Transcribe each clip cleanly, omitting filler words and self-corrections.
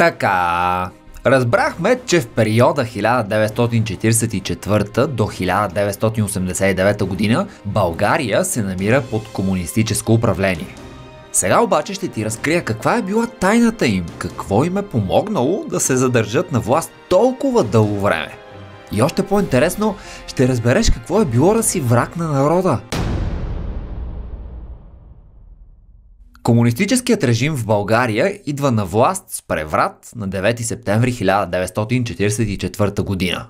Така, разбрахме, че в периода 1944 до 1989 година България се намира под комунистическо управление. Сега обаче ще ти разкрия каква е била тайната им, какво им е помогнало да се задържат на власт толкова дълго време. И още по-интересно, ще разбереш какво е било да си враг на народа. Комунистическият режим в България идва на власт с преврат на 9 септември 1944 година.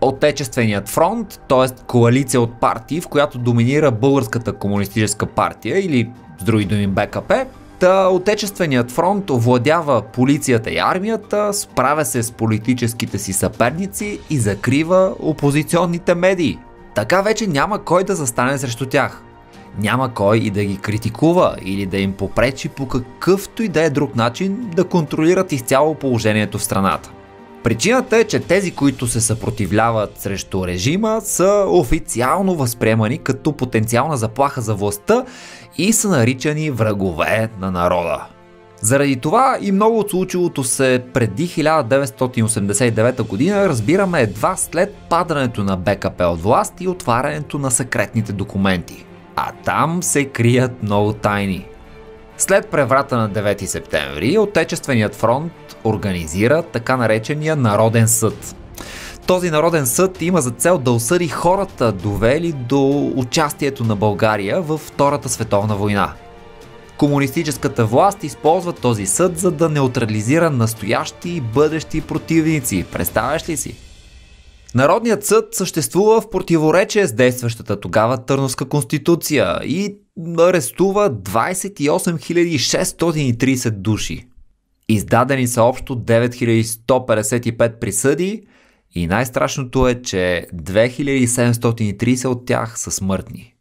Отечественият фронт, т.е. коалиция от партии, в която доминира Българската комунистическа партия или с други думи БКП, Отечественият фронт овладява полицията и армията, справя се с политическите си съперници и закрива опозиционните медии. Така вече няма кой да застане срещу тях. Няма кой и да ги критикува или да им попречи по какъвто и да е друг начин да контролират изцяло положението в страната. Причината е, че тези, които се съпротивляват срещу режима, са официално възприемани като потенциална заплаха за властта и са наричани врагове на народа. Заради това и много от случилото се преди 1989 година разбираме едва след падането на БКП от власт и отварянето на секретните документи. А там се крият много тайни. След преврата на 9 септември, Отечественият фронт организира така наречения Народен съд. Този Народен съд има за цел да осъди хората, довели до участието на България във Втората световна война. Комунистическата власт използва този съд, за да неутрализира настоящи и бъдещи противници. Представяш ли си? Народният съд съществува в противоречие с действащата тогава Търновска конституция и арестува 28 630 души. Издадени са общо 9155 присъди и най-страшното е, че 2730 от тях са смъртни.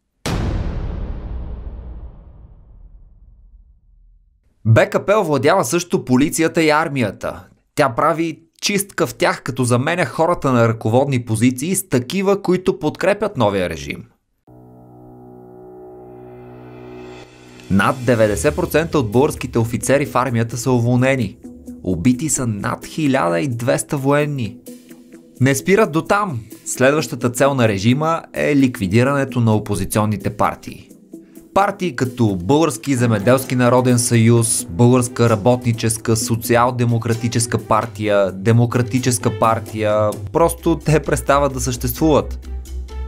БКП овладява също полицията и армията. Тя прави чистка в тях, като заменя хората на ръководни позиции с такива, които подкрепят новия режим. Над 90% от българските офицери в армията са уволнени. Убити са над 1200 военни. Не спират до там. Следващата цел на режима е ликвидирането на опозиционните партии. Партии като Български земеделски народен съюз, Българска работническа, социал-демократическа партия, Демократическа партия, просто те престават да съществуват.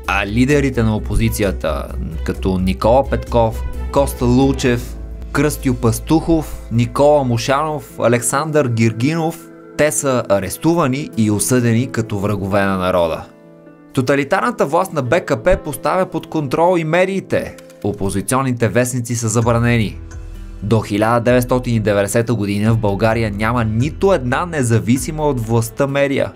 А лидерите на опозицията, като Никола Петков, Коста Лучев, Кръстю Пастухов, Никола Мушанов, Александър Гиргинов, те са арестувани и осъдени като врагове на народа. Тоталитарната власт на БКП поставя под контрол и медиите. Опозиционните вестници са забранени. До 1990 година в България няма нито една независима от властта медия.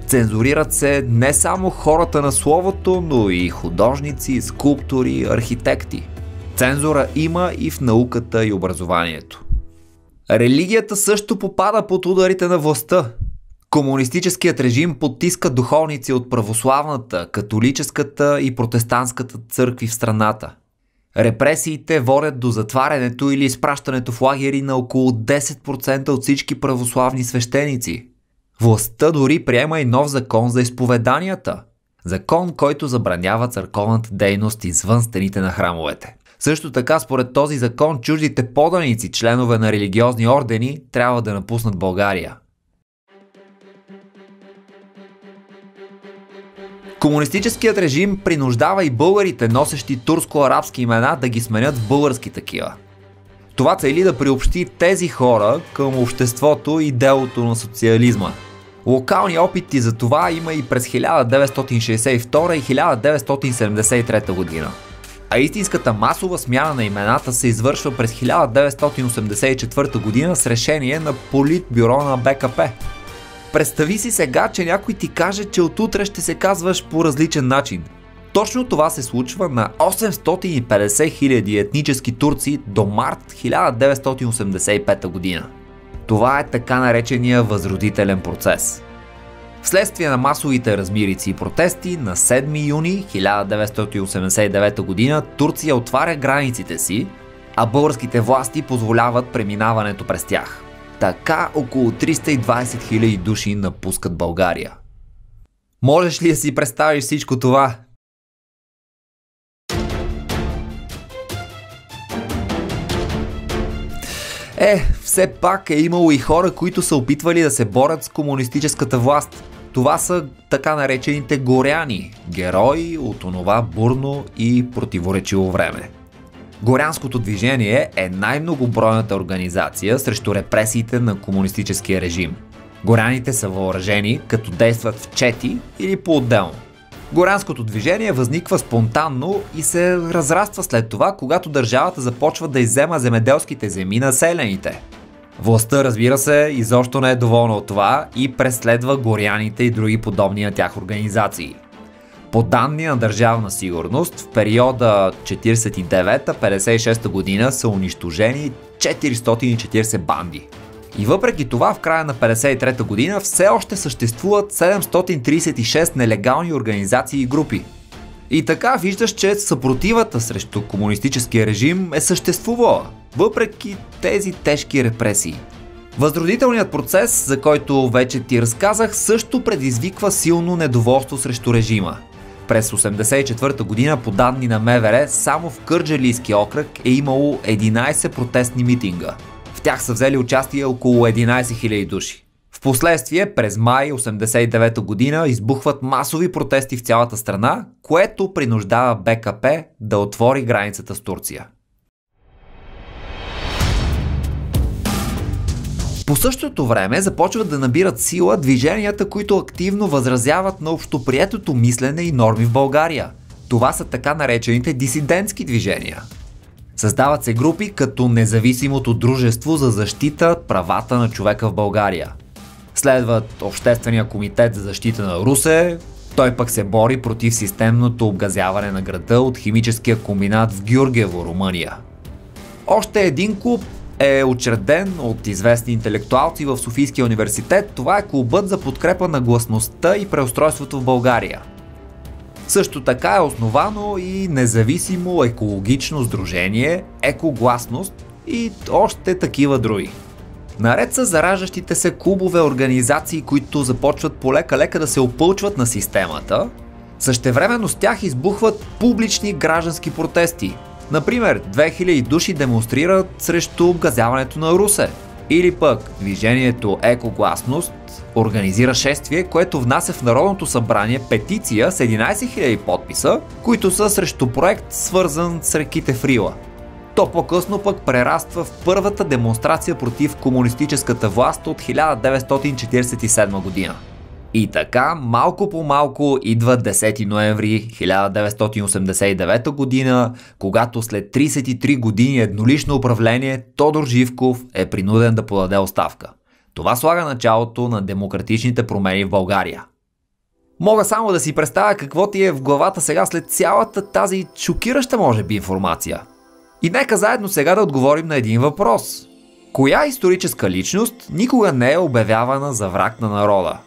Цензурират се не само хората на словото, но и художници, скулптори, архитекти. Цензура има и в науката и образованието. Религията също попада под ударите на властта. Комунистическият режим потиска духовници от православната, католическата и протестантската църкви в страната. Репресиите водят до затварянето или изпращането в лагери на около 10% от всички православни свещеници. Властта дори приема и нов закон за изповеданията. Закон, който забранява църковната дейност извън стените на храмовете. Също така, според този закон, чуждите поданици, членове на религиозни ордени, трябва да напуснат България. Комунистическият режим принуждава и българите, носещи турско-арабски имена, да ги сменят в български такива. Това цели да приобщи тези хора към обществото и делото на социализма. Локални опити за това има и през 1962 и 1973 година. А истинската масова смяна на имената се извършва през 1984 година с решение на Политбюро на БКП. Представи си сега, че някой ти каже, че отутре ще се казваш по различен начин. Точно това се случва на 850 000 етнически турци до март 1985 година. Това е така наречения възродителен процес. Вследствие на масовите размирици и протести, на 7 юни 1989 година Турция отваря границите си, а българските власти позволяват преминаването през тях. Така около 320 000 души напускат България. Можеш ли да си представиш всичко това? Все пак е имало и хора, които са опитвали да се борят с комунистическата власт. Това са така наречените горяни, герои от онова бурно и противоречиво време. Горянското движение е най-многобройната организация срещу репресиите на комунистическия режим. Горяните са въоръжени, като действат в чети или по-отделно. Горянското движение възниква спонтанно и се разраства след това, когато държавата започва да иззема земеделските земи на селяните. Властта, разбира се, изобщо не е доволна от това и преследва горяните и други подобни на тях организации. По данни на Държавна сигурност, в периода 49-56 година са унищожени 440 банди. И въпреки това, в края на 53 година все още съществуват 736 нелегални организации и групи. И така виждаш, че съпротивата срещу комунистическия режим е съществувала, въпреки тези тежки репресии. Възродителният процес, за който вече ти разказах, също предизвиква силно недоволство срещу режима. През 1984 година, по данни на МВР, само в Кърджалийски окръг е имало 11 протестни митинга. В тях са взели участие около 11 000 души. Впоследствие, през май 1989 година, избухват масови протести в цялата страна, което принуждава БКП да отвори границата с Турция. По същото време започват да набират сила движенията, които активно възразяват на общоприетото мислене и норми в България. Това са така наречените дисидентски движения. Създават се групи като Независимото дружество за защита правата на човека в България. Следват Обществения комитет за защита на Русе, той пък се бори против системното обгазяване на града от химическия комбинат в Гюргево, Румъния. Още един клуб е учреден от известни интелектуалци в Софийския университет. Това е клубът за подкрепа на гласността и преустройството в България. Също така е основано и независимо екологично сдружение Екогласност и още такива други. Наред с зараждащите се клубове, организации, които започват полека-лека да се опълчват на системата, същевременно с тях избухват публични граждански протести. Например, 2000 души демонстрират срещу обгазяването на Русе. Или пък движението Екогласност организира шествие, което внася в Народното събрание петиция с 11 000 подписа, които са срещу проект, свързан с реките в Рила. То по-късно пък прераства в първата демонстрация против комунистическата власт от 1947 година. И така, малко по малко идва 10 ноември 1989 година, когато след 33 години еднолично управление Тодор Живков е принуден да подаде оставка. Това слага началото на демократичните промени в България. Мога само да си представя какво ти е в главата сега след цялата тази шокираща, може би, информация. И нека заедно сега да отговорим на един въпрос. Коя историческа личност никога не е обявявана за враг на народа?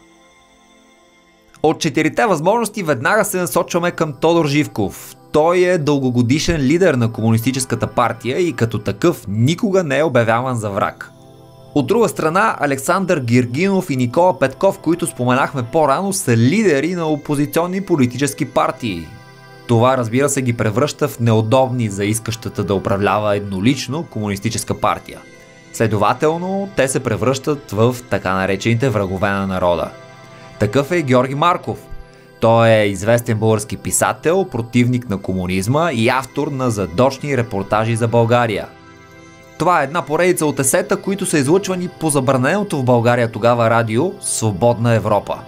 От 4-те възможности веднага се насочваме към Тодор Живков. Той е дългогодишен лидер на Комунистическата партия и като такъв никога не е обявяван за враг. От друга страна, Александър Гиргинов и Никола Петков, които споменахме по-рано, са лидери на опозиционни политически партии. Това, разбира се, ги превръща в неудобни за искащата да управлява еднолично комунистическа партия. Следователно, те се превръщат в така наречените врагове на народа. Такъв е Георги Марков. Той е известен български писател, противник на комунизма и автор на задочни репортажи за България. Това е една поредица от есета, които са излъчвани по забраненото в България тогава радио Свободна Европа.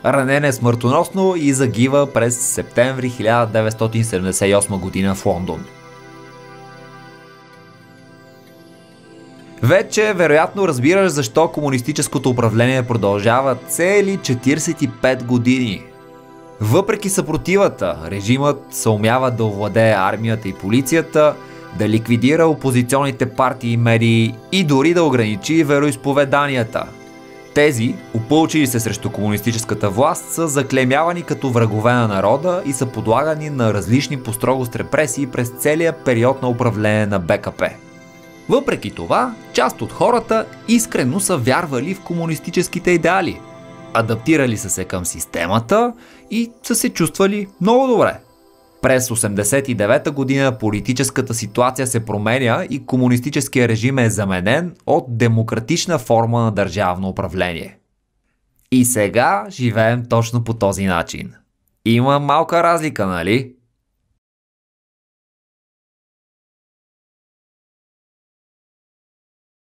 Ранен е смъртоносно и загива през септември 1978 година в Лондон. Вече вероятно разбираш защо комунистическото управление продължава цели 45 години. Въпреки съпротивата, режимът съумява да овладее армията и полицията, да ликвидира опозиционните партии и медии и дори да ограничи вероизповеданията. Тези, опълчили се срещу комунистическата власт, са заклеймявани като врагове на народа и са подлагани на различни по строгост репресии през целия период на управление на БКП. Въпреки това, част от хората искрено са вярвали в комунистическите идеали. Адаптирали са се към системата и са се чувствали много добре. През 1989 година политическата ситуация се променя и комунистическия режим е заменен от демократична форма на държавно управление. И сега живеем точно по този начин. Има малка разлика, нали?